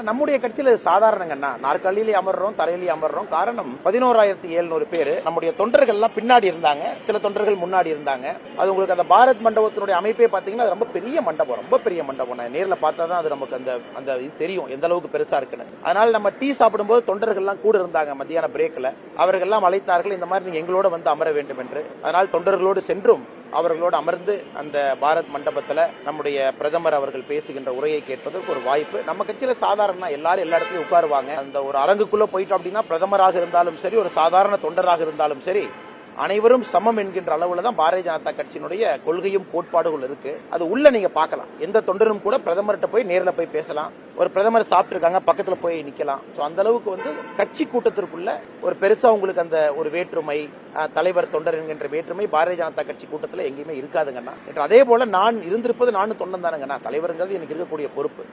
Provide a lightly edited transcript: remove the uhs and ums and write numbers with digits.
நம்முடைய கட்சியில சாதாரணங்கண்ணா, நாற்காலியிலே அமர்றோம், தரையிலே அமர்றோம். காரணம் 11,700 பேர் நம்முடைய தொண்டர்கள் எல்லாம் பின்னாடி இருந்தாங்க, சில தொண்டர்கள் முன்னாடி இருந்தாங்க. அது உங்களுக்கு அந்த பாரத் மண்டபத்தினுடைய அமைப்பே பாத்தீங்கன்னா ரொம்ப பெரிய மண்டபம், ரொம்ப பெரிய மண்டபம். நேர்ல பார்த்தா தான் அது நமக்கு அந்த இது தெரியும் எந்த அளவுக்கு பெருசா இருக்குன்னு. அதனால நம்ம டீ சாப்பிடும்போது தொண்டர்கள் எல்லாம் கூட இருந்தாங்க மத்தியான பிரேக்ல. அவர்கள் எல்லாம் அழைத்தார்கள், இந்த மாதிரி நீங்க எங்களோட வந்து அமர வேண்டும் என்று. அதனால் தொண்டர்களோடு சென்றும் அவர்களோடு அமர்ந்து அந்த பாரத் மண்டபத்தில் நம்முடைய பிரதமர் அவர்கள் பேசுகின்ற உரையை கேட்பதற்கு ஒரு வாய்ப்பு. நம்ம கட்சியில சாதாரண எல்லாரும் எல்லா இடத்துலயும் உட்காருவாங்க. அந்த ஒரு அரங்குக்குள்ள போயிட்டோம் அப்படின்னா பிரதமராக இருந்தாலும் சரி, ஒரு சாதாரண தொண்டராக இருந்தாலும் சரி, அனைவரும் சமம் என்கின்ற அளவுல தான் பாரதிய ஜனதா கட்சியினுடைய கொள்கையும் கோட்பாடுகள் இருக்கு. அது உள்ள நீங்க பார்க்கலாம். எந்த தொண்டரும் கூட பிரதமர்கிட்ட போய் நேர்ல போய் பேசலாம். ஒரு பிரதமர் சாப்பிட்டு இருக்காங்க, பக்கத்துல போய் நிக்கலாம். அந்த அளவுக்கு வந்து கட்சி கூட்டத்திற்குள்ள ஒரு பெருசா உங்களுக்கு அந்த ஒரு வேற்றுமை, தலைவர் தொண்டர் என்கின்ற வேற்றுமை பாரதிய ஜனதா கட்சி கூட்டத்தில் எங்கேயுமே இருக்காதுங்கண்ணா. அதே போல நான் இருந்திருப்பது நானும் தொண்டன் தானுங்கண்ணா. தலைவருங்கிறது எனக்கு இருக்கக்கூடிய பொறுப்பு.